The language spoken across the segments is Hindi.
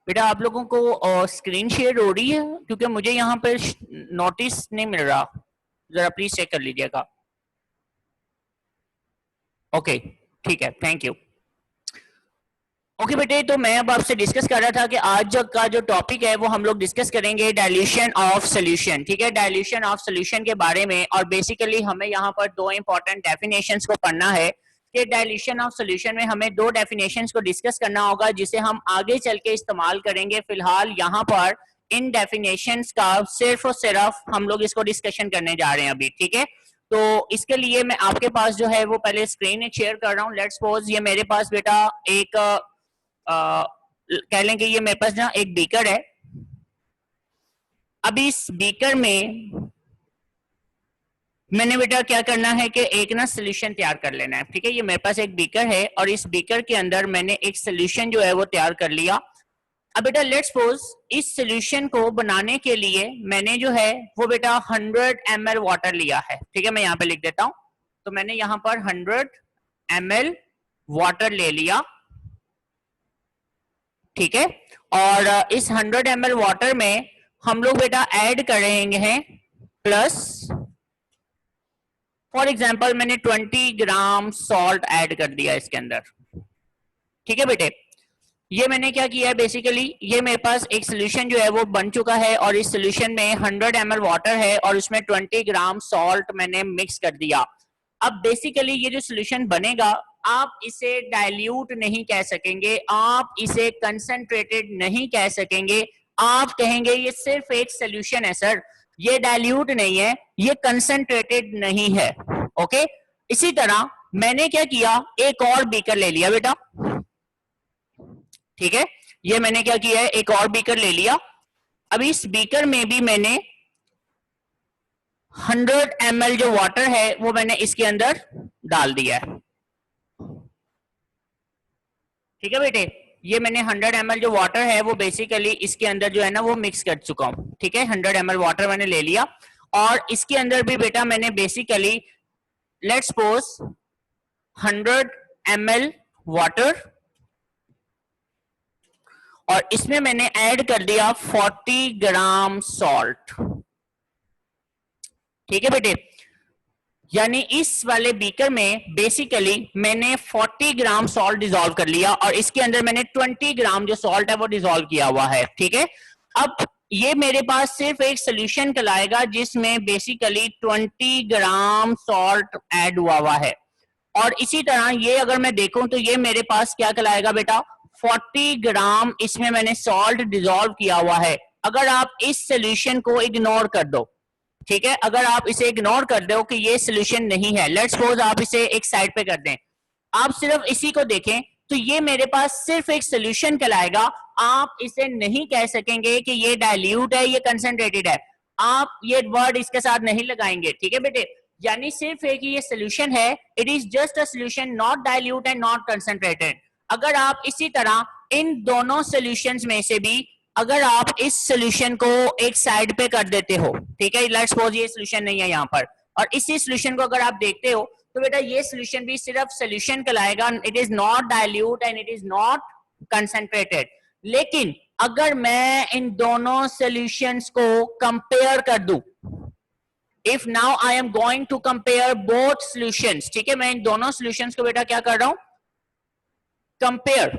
बेटा आप लोगों को स्क्रीन शेयर हो रही है, क्योंकि मुझे यहाँ पर नोटिस नहीं मिल रहा, जरा प्लीज चेक कर लीजिएगा। ओके ठीक है, थैंक यू। ओके बेटे, तो मैं अब आपसे डिस्कस कर रहा था कि आज का जो टॉपिक है वो हम लोग डिस्कस करेंगे डाइल्यूशन ऑफ सॉल्यूशन। ठीक है, डाइल्यूशन ऑफ सॉल्यूशन के बारे में, और बेसिकली हमें यहाँ पर दो इंपॉर्टेंट डेफिनेशंस को पढ़ना है कि डाइल्यूशन ऑफ सॉल्यूशन में हमें दो डेफिनेशंस को डिस्कस करना होगा जिसे हम आगे चल के इस्तेमाल करेंगे। फिलहाल यहाँ पर इन डेफिनेशंस का सिर्फ और सिर्फ हम लोग इसको डिस्कशन करने जा रहे हैं अभी। ठीक है, तो इसके लिए मैं आपके पास जो है वो पहले स्क्रीन एक शेयर कर रहा हूँ। लेट्स सपोज ये मेरे पास बेटा एक कह लें कि ये मेरे पास ना एक बीकर है। अब इस बीकर में मैंने बेटा क्या करना है कि एक ना सोल्यूशन तैयार कर लेना है। ठीक है, ये मेरे पास एक बीकर है और इस बीकर के अंदर मैंने एक सोल्यूशन जो है वो तैयार कर लिया। अब बेटा लेट्स सपोज इस सोल्यूशन को बनाने के लिए मैंने जो है वो बेटा 100 ml वाटर लिया है। ठीक है, मैं यहाँ पे लिख देता हूं। तो मैंने यहाँ पर 100 ml वाटर ले लिया। ठीक है, और इस 100 ml वाटर में हम लोग बेटा ऐड करेंगे हैं प्लस, फॉर एग्जांपल मैंने 20 ग्राम सॉल्ट ऐड कर दिया इसके अंदर। ठीक है बेटे, ये मैंने क्या किया है, बेसिकली ये मेरे पास एक सोल्यूशन जो है वो बन चुका है और इस सोल्यूशन में 100 ml वाटर है और उसमें 20 ग्राम सॉल्ट मैंने मिक्स कर दिया। अब बेसिकली ये जो सोल्यूशन बनेगा आप इसे डाइल्यूट नहीं कह सकेंगे, आप इसे कंसंट्रेटेड नहीं कह सकेंगे, आप कहेंगे ये सिर्फ एक सोल्यूशन है सर, ये डाइल्यूट नहीं है, ये कंसंट्रेटेड नहीं है। ओके, इसी तरह मैंने क्या किया, एक और बीकर ले लिया बेटा। ठीक है, ये मैंने क्या किया है, एक और बीकर ले लिया। अब इस बीकर में भी मैंने 100 ml जो वाटर है वो मैंने इसके अंदर डाल दिया है। ठीक है बेटे, ये मैंने 100 ml जो वाटर है वो बेसिकली इसके अंदर जो है ना वो मिक्स कर चुका हूं। ठीक है, 100 ml वाटर मैंने ले लिया और इसके अंदर भी बेटा मैंने basically let's suppose 100 ml water और इसमें मैंने ऐड कर दिया 40 ग्राम सॉल्ट। ठीक है बेटे, यानी इस वाले बीकर में बेसिकली मैंने 40 ग्राम सॉल्ट डिसॉल्व कर लिया और इसके अंदर मैंने 20 ग्राम जो सॉल्ट है वो डिसॉल्व किया हुआ है। ठीक है, अब ये मेरे पास सिर्फ एक सोल्यूशन कहलाएगा जिसमें बेसिकली 20 ग्राम सॉल्ट ऐड हुआ है। और इसी तरह ये अगर मैं देखूं तो ये मेरे पास क्या कहलाएगा बेटा, 40 ग्राम इसमें मैंने सॉल्ट डिसॉल्व किया हुआ है। अगर आप इस सोल्यूशन को इग्नोर कर दो, ठीक है, अगर आप इसे इग्नोर कर दो कि ये सोल्यूशन नहीं है, लेट्स सपोज आप इसे एक साइड पे कर दें, आप सिर्फ इसी को देखें तो ये मेरे पास सिर्फ एक सोल्यूशन कहलाएगा। आप इसे नहीं कह सकेंगे कि ये डाइल्यूट है, ये कंसंट्रेटेड है, आप ये वर्ड इसके साथ नहीं लगाएंगे। ठीक है बेटे, यानी सिर्फ एक ये सोल्यूशन है, it is just a solution, not dilute and not concentrated. अगर आप इसी तरह इन दोनों सोल्यूशंस में से भी अगर आप इस सोल्यूशन को एक साइड पे कर देते हो, ठीक है, लेट्स सपोज ये सोल्यूशन नहीं है यहाँ पर, और इसी सोल्यूशन को अगर आप देखते हो तो बेटा ये सोल्यूशन भी सिर्फ सोल्यूशन कहलाएगा, it is not dilute and it is not concentrated. लेकिन अगर मैं इन दोनों सोल्यूशंस को कंपेयर कर दूं, if now I am going to compare both solutions, ठीक है, मैं इन दोनों सोल्यूशंस को बेटा क्या कर रहा हूं, compare,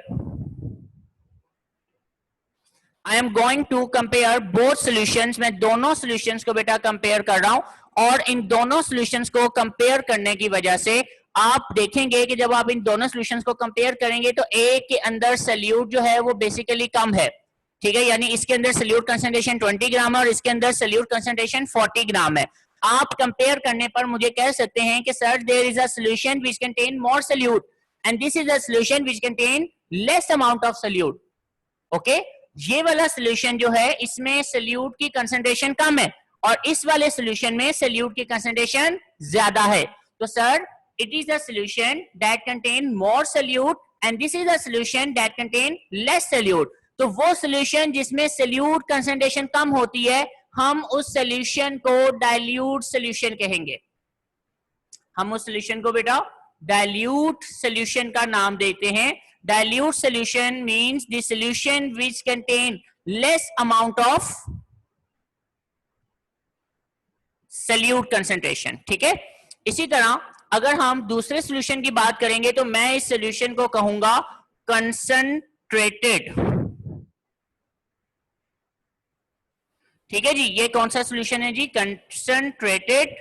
I am going to compare both solutions, मैं दोनों solutions को बेटा कंपेयर कर रहा हूं और इन दोनों solutions को कंपेयर करने की वजह से आप देखेंगे कि जब आप इन दोनों solutions को कंपेयर करेंगे तो एक के अंदर सल्यूट जो है वो बेसिकली कम है। ठीक है, यानी इसके अंदर सल्यूट कंसंट्रेशन 20 ग्राम है और इसके अंदर सल्यूट कंसंट्रेशन 40 ग्राम है। आप कंपेयर करने पर मुझे कह सकते हैं कि sir there is a solution which contain more solute and this is a solution which contain less amount of solute. Okay, ये वाला सोल्यूशन जो है इसमें सल्यूट की कंसंट्रेशन कम है और इस वाले सोल्यूशन में सल्यूट की कंसंट्रेशन ज्यादा है। तो sir it is a solution that contain more solute and this is a solution that contain less solute. तो वो सोल्यूशन जिसमें सल्यूट कंसंट्रेशन कम होती है हम उस सोल्यूशन को डाइल्यूट सोल्यूशन कहेंगे। हम उस सोल्यूशन को बेटा डाइल्यूट सोल्यूशन का नाम देते हैं dilute solution means the solution which contain less amount of salute concentration, ठीक है। इसी तरह अगर हम दूसरे सोल्यूशन की बात करेंगे तो मैं इस सोल्यूशन को कहूंगा कंसंट्रेटेड, ठीक है जी। ये कौन सा सोल्यूशन है जी? Concentrated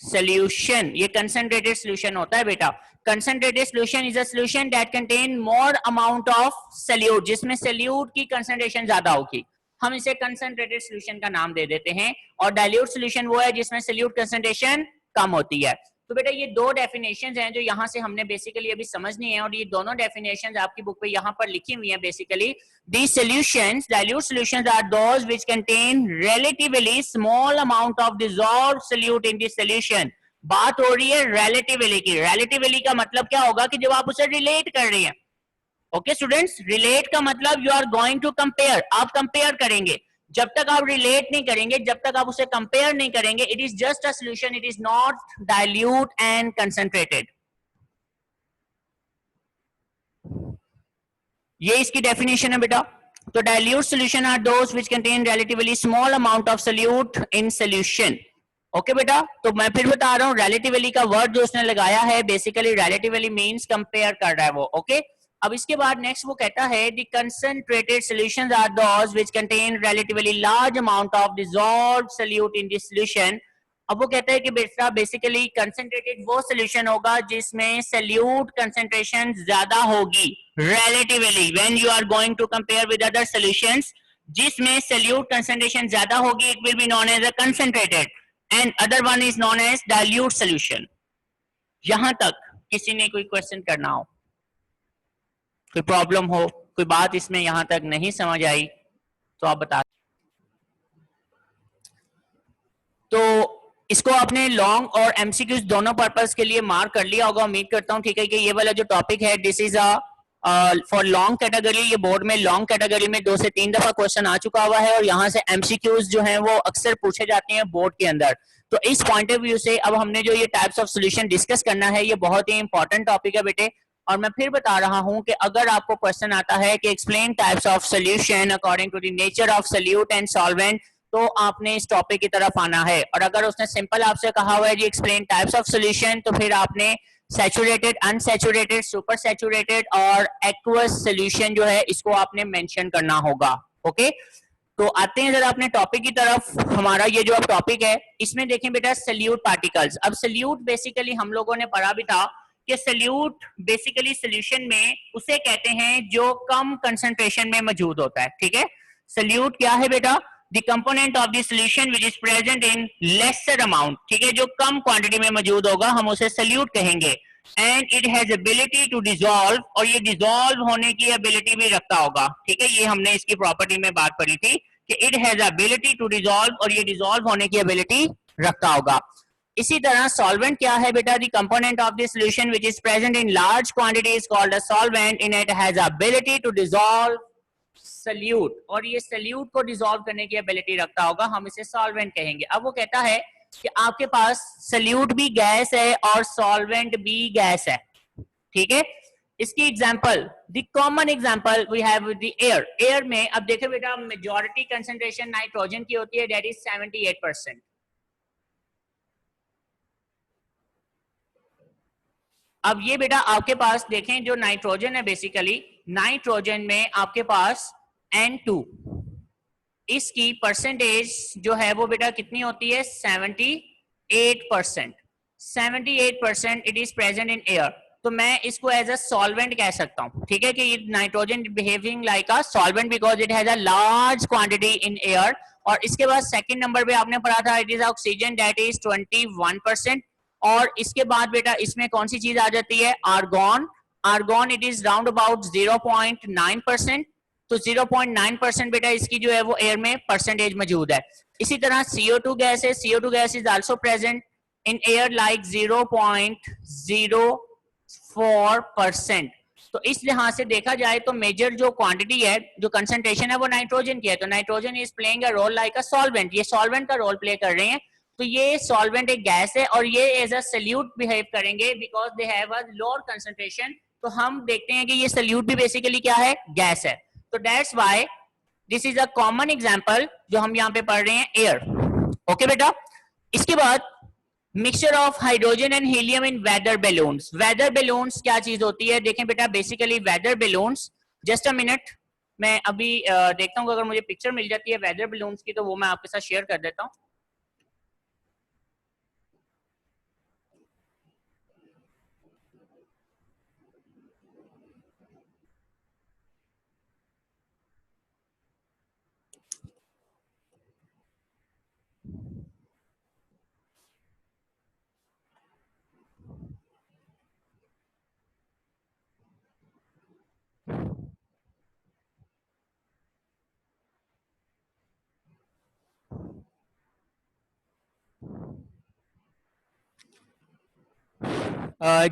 solution. ये कंसंट्रेटेड सोल्यूशन होता है बेटा। Concentrated solution is a solution that contain more amount of solute, जिसमें सल्यूट की कंसंट्रेशन ज्यादा होगी, हम इसे कंसंट्रेटेड सोल्यूशन का नाम दे देते हैं। और डाइल्यूट सोल्यूशन वो है जिसमें सल्यूट कंसंट्रेशन कम होती है। तो बेटा ये दो डेफिनेशंस हैं जो यहाँ से हमने बेसिकली अभी समझनी है, और ये दोनों डेफिनेशंस आपकी बुक पे यहाँ पर लिखी हुई हैं। Basically these solutions, dilute solutions, are those which contain relatively small amount of dissolved solute in the solution। बात हो रही है relatively की। relatively का मतलब क्या होगा कि जब आप उसे रिलेट कर रहे हैं, ओके स्टूडेंट्स, रिलेट का मतलब you are going to compare, आप कंपेयर करेंगे। जब तक आप रिलेट नहीं करेंगे, जब तक आप उसे कंपेयर नहीं करेंगे, it is just a solution, it is not dilute and concentrated. ये इसकी डेफिनेशन है बेटा। तो dilute solution are those which contain relatively small amount of solute in solution. Okay बेटा, तो मैं फिर बता रहा हूँ, रिलेटिवली का वर्ड जो उसने लगाया है, बेसिकली रिलेटिवली मींस कंपेयर कर रहा है वो। ओके अब इसके बाद नेक्स्ट वो कहता है the concentrated solutions are those which contain relatively large amount of dissolved solute in this solution. अब वो कहता है कि बेटा बेसिकली कंसंट्रेटेड वो सॉल्यूशन होगा जिसमें सॉल्यूट कंसंट्रेशन ज्यादा होगी relatively when you are going to compare with other solutions, जिसमें सल्यूट कंसंट्रेशन ज्यादा होगी, it will be known as a concentrated and other one is known as dilute solution। यहां तक किसी ने कोई क्वेश्चन करना हो, कोई प्रॉब्लम हो, कोई बात इसमें यहां तक नहीं समझ आई तो आप बता। तो इसको आपने लॉन्ग और एमसीक्यूज दोनों पर्पस के लिए मार्क कर लिया होगा, उम्मीद करता हूं, ठीक है। कि ये वाला जो टॉपिक है this is a for long category, ये बोर्ड में लॉन्ग कैटेगरी में 2 से 3 दफा क्वेश्चन आ चुका हुआ है, और यहाँ से एमसीक्यूज जो हैं वो अक्सर पूछे जाते हैं बोर्ड के अंदर। तो इस पॉइंट ऑफ व्यू से अब हमने जो ये टाइप्स ऑफ सॉल्यूशन डिस्कस करना है, ये बहुत ही इंपॉर्टेंट टॉपिक है बेटे। और मैं फिर बता रहा हूं कि अगर आपको क्वेश्चन आता है कि explain types of solution according to the nature of solute and solvent, तो आपने इस टॉपिक की तरफ आना है। और अगर उसने सिंपल आपसे कहा हुआ है जी एक्सप्लेन टाइप्स ऑफ सॉल्यूशन, तो फिर आपने सैचुरेटेड, अनसैचुरेटेड, सुपर सैचुरेटेड और एक्वस सॉल्यूशन जो है इसको आपने मेंशन करना होगा। ओके तो आते हैं जरा अपने टॉपिक की तरफ। हमारा ये जो अब टॉपिक है इसमें देखें बेटा सल्यूट पार्टिकल्स। अब सल्यूट बेसिकली हम लोगों ने पढ़ा भी था कि सल्यूट बेसिकली सॉल्यूशन में उसे कहते हैं जो कम कंसंट्रेशन में मौजूद होता है, ठीक है। सल्यूट क्या है बेटा? The component of the solution which is present in lesser amount, ठीक है, जो कम क्वांटिटी में मौजूद होगा हम उसे सल्यूट कहेंगे। and it has ability to dissolve, और ये डिसॉल्व होने की एबिलिटी भी रखता होगा, ठीक है। ये हमने इसकी प्रॉपर्टी में बात पढ़ी थी कि it has ability to dissolve, और ये डिसॉल्व होने की एबिलिटी रखता होगा। इसी तरह सॉल्वेंट क्या है बेटा? The component of the solution which is present in large quantity is called a solvent, in it has ability to dissolve solute, और ये सल्यूट को डिसॉल्व करने की एबिलिटी रखता होगा, हम इसे सॉल्वेंट कहेंगे। अब वो कहता है कि आपके पास सल्यूट भी गैस है और सॉल्वेंट भी गैस है, ठीक है। इसकी example, the common example we have the air. Air में अब देखें बेटा मेजॉरिटी कंसंट्रेशन नाइट्रोजन की होती है, दैट इज 78%। अब ये बेटा आपके पास देखें जो नाइट्रोजन है, बेसिकली नाइट्रोजन में आपके पास N2, इसकी परसेंटेज जो है वो बेटा कितनी होती है? 78%। 78% it is present in air, तो मैं इसको एज अ सॉल्वेंट कह सकता हूं, ठीक है। कि nitrogen behaving like a solvent because it has a large quantity in air. और इसके बाद सेकंड नंबर पे आपने पढ़ा था it is oxygen, that is 21%। और इसके बाद बेटा इसमें कौन सी चीज आ जाती है? Argon. Argon it is round about 0.9%। तो 0.9% बेटा इसकी जो है वो एयर में परसेंटेज मौजूद है। इसी तरह CO2 गैस है, CO2 gas is also present in air like 0.04%। तो इस लिहाज से देखा जाए तो मेजर जो क्वांटिटी है, जो कंसंट्रेशन है वो नाइट्रोजन की है। तो nitrogen is playing a role like a solvent, ये सॉल्वेंट का रोल प्ले कर रहे हैं। तो ये सॉल्वेंट एक गैस है और ये एज अ सल्यूट बिहेव करेंगे because they have a lower concentration तो हम देखते हैं कि ये सल्यूट भी बेसिकली क्या है, गैस है। तो that's why this is a common example जो हम यहाँ पे पढ़ रहे हैं, एयर। ओके बेटा, इसके बाद mixture of hydrogen and helium in weather balloons. Weather balloons क्या चीज होती है, देखें बेटा, basically weather balloons, just a minute, मैं अभी देखता हूँ अगर मुझे पिक्चर मिल जाती है वेदर बैलून्स की तो वो मैं आपके साथ शेयर कर देता हूँ।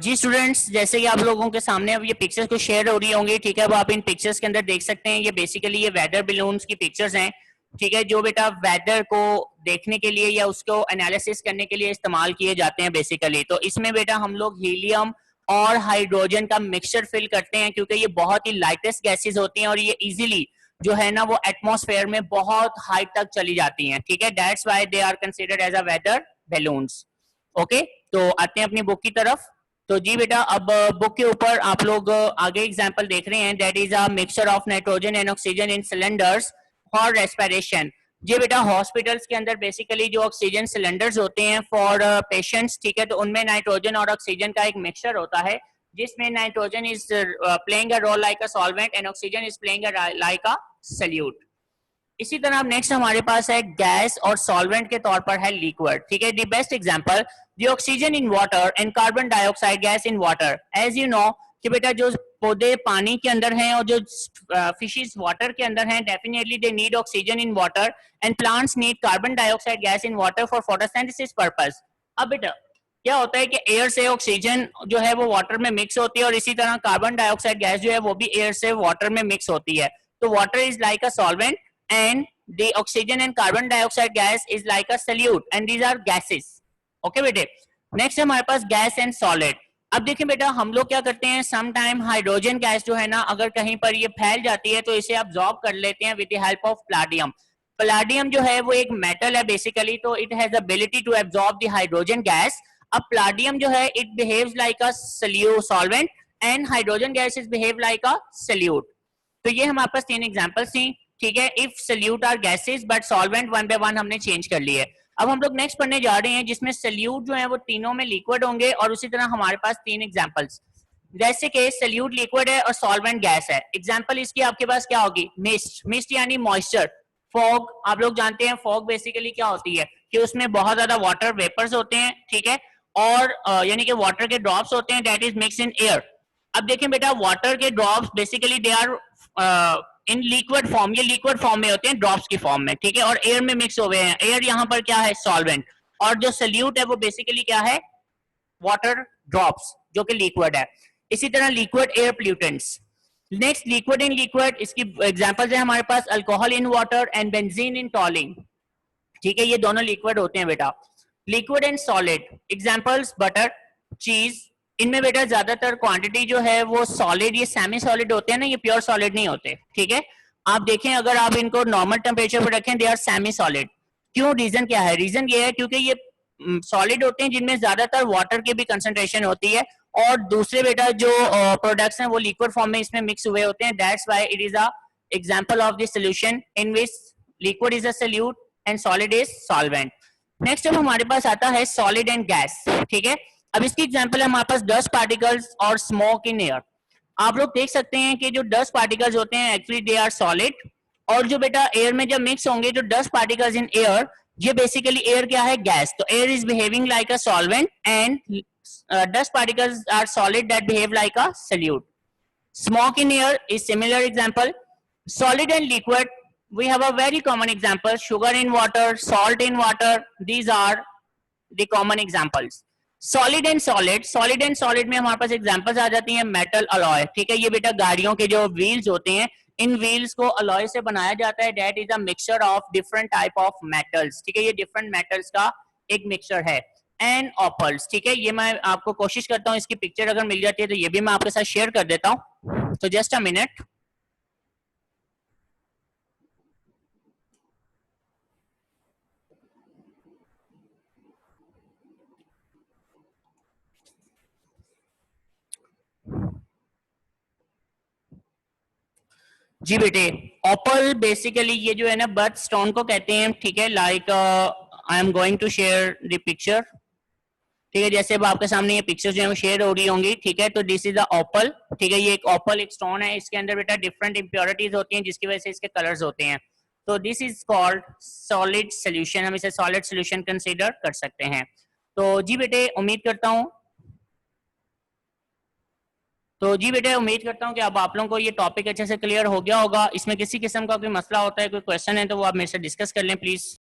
जी स्टूडेंट्स, जैसे कि आप लोगों के सामने अब ये पिक्चर्स को शेयर हो रही होंगी, ठीक है, वो आप इन पिक्चर्स के अंदर देख सकते हैं। ये बेसिकली ये वेदर बलून्स की पिक्चर्स हैं, ठीक है, जो बेटा वेदर को देखने के लिए या उसको एनालिसिस करने के लिए इस्तेमाल किए जाते हैं बेसिकली। तो इसमें बेटा हम लोग हीलियम और हाइड्रोजन का मिक्सचर फिल करते हैं, क्योंकि ये बहुत ही लाइटेस्ट गैसेज होती हैं और ये इजीली जो है ना वो एटमॉस्फेयर में बहुत हाइट तक चली जाती हैं, ठीक है। That's why they are considered as a weather balloons. Okay, तो आते हैं अपनी बुक की तरफ। तो जी बेटा, अब बुक के ऊपर आप लोग आगे एग्जांपल देख रहे हैं, that is a mixture of nitrogen and oxygen in cylinders for respiration. जी बेटा, हॉस्पिटल्स के अंदर बेसिकली जो ऑक्सीजन सिलेंडर्स होते हैं फॉर पेशेंट्स, ठीक है, तो उनमें नाइट्रोजन और ऑक्सीजन का एक मिक्सचर होता है, जिसमें nitrogen is playing a role like a solvent and oxygen is playing a like a solute. इसी तरह अब नेक्स्ट हमारे पास है गैस और सॉल्वेंट के तौर पर है लिक्विड, ठीक है। The best example, the oxygen in water and carbon dioxide gas in water. As you know कि बेटा जो पौधे पानी के अंदर हैं और जो फिशेस वाटर के अंदर हैं, definitely they need oxygen in water and plants need carbon dioxide gas in water for photosynthesis purpose. अब बेटा क्या होता है कि एयर से ऑक्सीजन जो है वो वाटर में मिक्स होती है और इसी तरह कार्बन डाइऑक्साइड गैस जो है वो भी एयर से वाटर में मिक्स होती है। तो water is like a solvent and the oxygen and carbon dioxide gas is like a solute and these are gases. Okay बेटे, नेक्स्ट है हमारे पास गैस एंड सॉलिड। अब देखिए बेटा, हम लोग क्या करते हैं, सम टाइम हाइड्रोजन गैस जो है ना अगर कहीं पर ये फैल जाती है तो इसे अब्सॉर्ब कर लेते हैं with the help of palladium. Palladium जो है वो एक मेटल है बेसिकली, तो it has ability to absorb the hydrogen gas. अब प्लाडियम जो है it behaves like a solvent and hydrogen gas is behave like a solute. तो ये हमारे पास तीन एग्जांपल्स थी, ठीक है। If solute are gases but solvent one by one हमने चेंज कर लिए। अब हम लोग नेक्स्ट पढ़ने जा रहे हैं जिसमें सल्यूट जो है वो तीनों में लिक्विड होंगे और उसी तरह हमारे पास तीन एग्जांपल्स, जैसे कि सल्यूट लिक्विड है और सॉल्वेंट गैस है। एग्जांपल इसकी आपके पास क्या होगी, मिस्ट। मिस्ट यानी मॉइस्चर। फॉग, आप लोग जानते हैं फॉग बेसिकली क्या होती है कि उसमें बहुत ज्यादा वाटर वेपर्स होते हैं, ठीक है, और यानी कि वाटर के ड्रॉप्स होते हैं, that is mix in air. अब देखें बेटा, वाटर के drops basically they are in liquid form, ये लिक्विड फॉर्म में होते हैं ड्रॉप्स की फॉर्म में, ठीक है, और एयर में मिक्स हो गए हैं। एयर यहाँ पर क्या है, सॉल्वेंट, और जो सल्यूट है वो बेसिकली क्या है, वाटर ड्रॉप्स जो कि लिक्विड है। इसी तरह liquid air pollutants. Next liquid in liquid, इसकी एग्जांपल्स है हमारे पास alcohol in water and benzene in toluene, ठीक है, ये दोनों लिक्विड होते हैं बेटा। Liquid and solid examples, butter, cheese. इनमें बेटा ज्यादातर क्वांटिटी जो है वो सॉलिड, ये सेमी सॉलिड होते हैं ना, ये प्योर सॉलिड नहीं होते, ठीक है। आप देखें अगर आप इनको नॉर्मल टेम्परेचर पर रखें, दे आर सेमी सॉलिड। क्यों, रीजन क्या है, रीजन ये है क्योंकि ये सॉलिड होते हैं जिनमें ज्यादातर वाटर की भी कंसंट्रेशन होती है और दूसरे बेटा जो प्रोडक्ट्स हैं वो लिक्विड फॉर्म में इसमें मिक्स हुए होते हैं। That's why it is a example of the solution in which liquid is a solute and solid is solvent. Next अब हमारे पास आता है सॉलिड एंड गैस, ठीक है। अब इसकी एग्जांपल है हमारे पास डस्ट पार्टिकल्स और स्मोक इन एयर। आप लोग देख सकते हैं कि जो डस्ट पार्टिकल्स होते हैं एक्चुअली दे आर सॉलिड, और जो बेटा एयर में जब मिक्स होंगे जो डस्ट पार्टिकल्स इन एयर, ये बेसिकली एयर क्या है, गैस। तो air is behaving like a solvent and dust particles are solid that behave like a solute. Smoke in air is similar example. Solid and liquid, we have a very common example, sugar in water, salt in water, these are the common examples. Solid and solid, solid and solid में हमारे पास एग्जांपल्स आ जाती हैं, मेटल अलॉय, ठीक है, ये बेटा गाड़ियों के जो व्हील्स होते हैं इन व्हील्स को अलॉय से बनाया जाता है, that is a mixture of different type of metals, ठीक है, ये डिफरेंट मेटल्स का एक मिक्सचर है। एंड ऑपल्स, ठीक है। ये मैं आपको कोशिश करता हूँ इसकी पिक्चर अगर मिल जाती है तो ये भी मैं आपके साथ शेयर कर देता हूँ, तो जस्ट अ मिनट। जी बेटे, ऑपल बेसिकली ये जो है ना बर्थ स्टोन को कहते हैं, ठीक है। Like I am going to share the picture, ठीक है। जैसे अब आपके सामने ये पिक्चर जो है शेयर हो रही होंगी, ठीक है। तो दिस इज द ऑपल, ठीक है। ये एक ऑपल एक स्टोन है, इसके अंदर बेटा डिफरेंट इंप्योरिटीज होती हैं जिसकी वजह से इसके कलर्स होते हैं। तो this is called solid solution, हम इसे सॉलिड सोल्यूशन कंसीडर कर सकते हैं। तो जी बेटे उम्मीद करता हूँ, तो जी बेटे उम्मीद करता हूँ कि अब आप लोगों को ये टॉपिक अच्छे से क्लियर हो गया होगा। इसमें किसी किस्म का कोई मसला होता है, कोई क्वेश्चन है तो वो आप मेरे से डिस्कस कर लें प्लीज।